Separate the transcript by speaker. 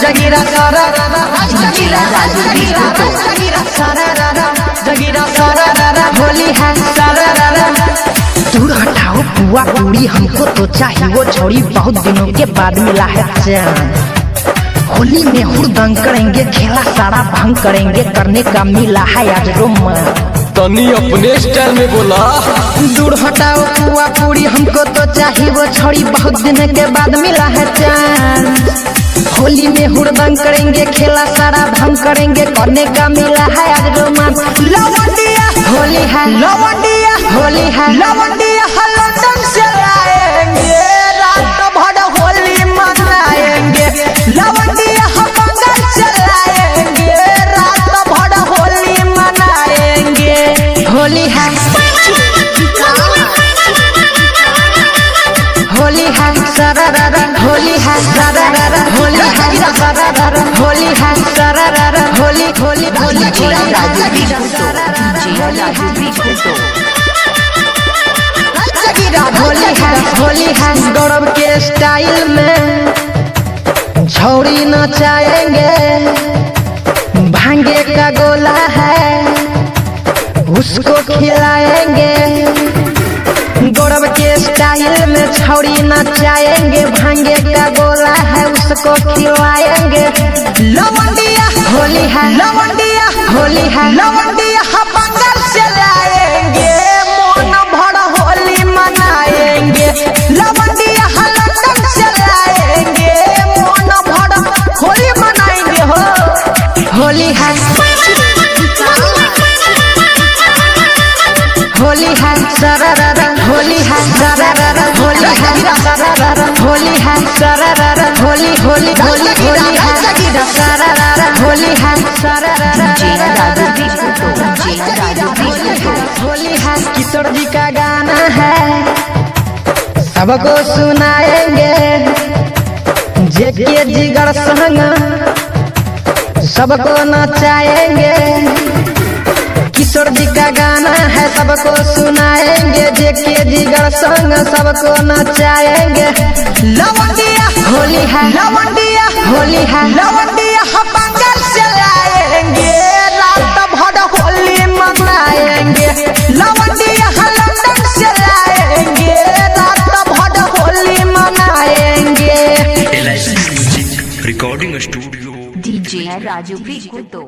Speaker 1: जगीरा सारा जगीरा जगीरा सारा होली है सारा। दूर हटाओ पुआ पूरी हमको तो चाहिए वो छोड़ी बहुत दिनों के बाद मिला है चैन। होली में हुड़दंग करेंगे खेला सारा भंग करेंगे करने का मिला है आज रोमांस।
Speaker 2: तनी अपने स्टाइल में बोला।
Speaker 1: दूर हटाओ पुआ पूरी हमको तो चाहिए वो छोड़ी बहुत दिन के बाद मिला है चैन। होली में हुड़दंग करेंगे खेला सारा भंग करेंगे करने का मिला है आज रोमांस। लवंडिया होली है लवंडिया होली है लवंडिया लंदन से लाएंगे रात भर होली मनाएंगे। लवंडिया बंगाल से लाएंगे रात भर होली मनाएंगे। होली है होली है सररर होली है सररर होली है सररर होली है सररर होली होली होली होली है गौरव के स्टाइल में छौड़ी नचाएंगे। भांगे का गोला है उसको खिलाएंगे। गौरव के स्टाइल में छौड़ी नचाएंगे। भांगे का गोला है उसको खिलाएंगे। लवंडिया होली है लवंडिया होली है लवंडिया बंगाल से लाएंगे मन भर होली मनाएंगे। लवंडिया लंदन से लाएंगे मन भर होली मनाएंगे। हो होली है होली है सररर होली है सररर होली है सररर होली है सररर होली होली होली होली है सररर होली है सररर होली है। किशोर जी का गाना है सबको सुनाएंगे। जेके जिगर संग सबको नचाएंगे। किशोर जी का गाना है सबको सुनाएंगे। जेके जिगर संग सबको नचाएंगे। लवंडिया होली है लवंडिया होली है लवंडिया बंगाल से लाएंगे रात भर होली मनाएंगे। लवंडिया लंदन से लाएंगे रात भर होली मनाएंगे।
Speaker 3: Recording studio
Speaker 4: DJ Raju Bikuto।